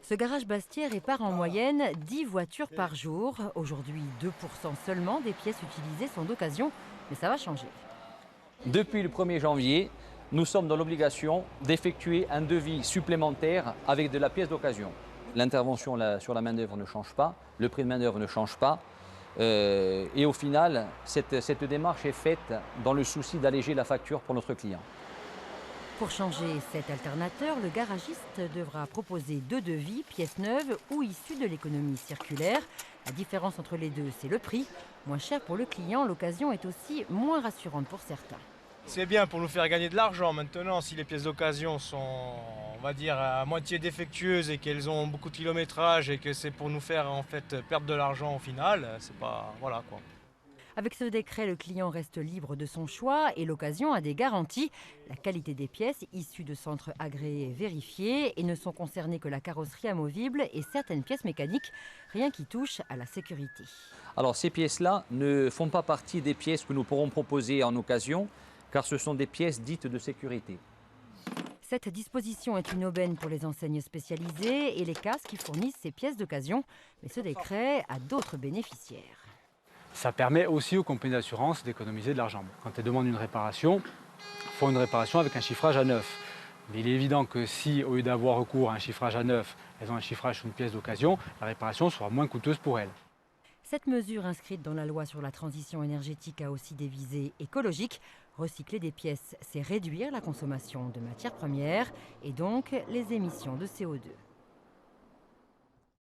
Ce garage Bastière répare en moyenne 10 voitures par jour. Aujourd'hui, 2% seulement des pièces utilisées sont d'occasion, mais ça va changer. Depuis le 1er janvier, nous sommes dans l'obligation d'effectuer un devis supplémentaire avec de la pièce d'occasion. L'intervention sur la main-d'œuvre ne change pas, le prix de main-d'œuvre ne change pas. Et au final, cette démarche est faite dans le souci d'alléger la facture pour notre client. Pour changer cet alternateur, le garagiste devra proposer 2 devis, pièces neuves ou issues de l'économie circulaire. La différence entre les deux, c'est le prix. Moins cher pour le client, l'occasion est aussi moins rassurante pour certains. C'est bien pour nous faire gagner de l'argent. Maintenant, si les pièces d'occasion sont, on va dire, à moitié défectueuses et qu'elles ont beaucoup de kilométrage et que c'est pour nous faire en fait perdre de l'argent au final, c'est pas, voilà quoi. Avec ce décret, le client reste libre de son choix et l'occasion a des garanties. La qualité des pièces issues de centres agréés est vérifiée et ne sont concernées que la carrosserie amovible et certaines pièces mécaniques, rien qui touche à la sécurité. Alors ces pièces-là ne font pas partie des pièces que nous pourrons proposer en occasion, car ce sont des pièces dites de sécurité. Cette disposition est une aubaine pour les enseignes spécialisées et les casses qui fournissent ces pièces d'occasion. Mais ce décret a d'autres bénéficiaires. Ça permet aussi aux compagnies d'assurance d'économiser de l'argent. Quand elles demandent une réparation, il faut une réparation avec un chiffrage à neuf. Mais il est évident que si, au lieu d'avoir recours à un chiffrage à neuf, elles ont un chiffrage sur une pièce d'occasion, la réparation sera moins coûteuse pour elles. Cette mesure inscrite dans la loi sur la transition énergétique a aussi des visées écologiques. Recycler des pièces, c'est réduire la consommation de matières premières et donc les émissions de CO2.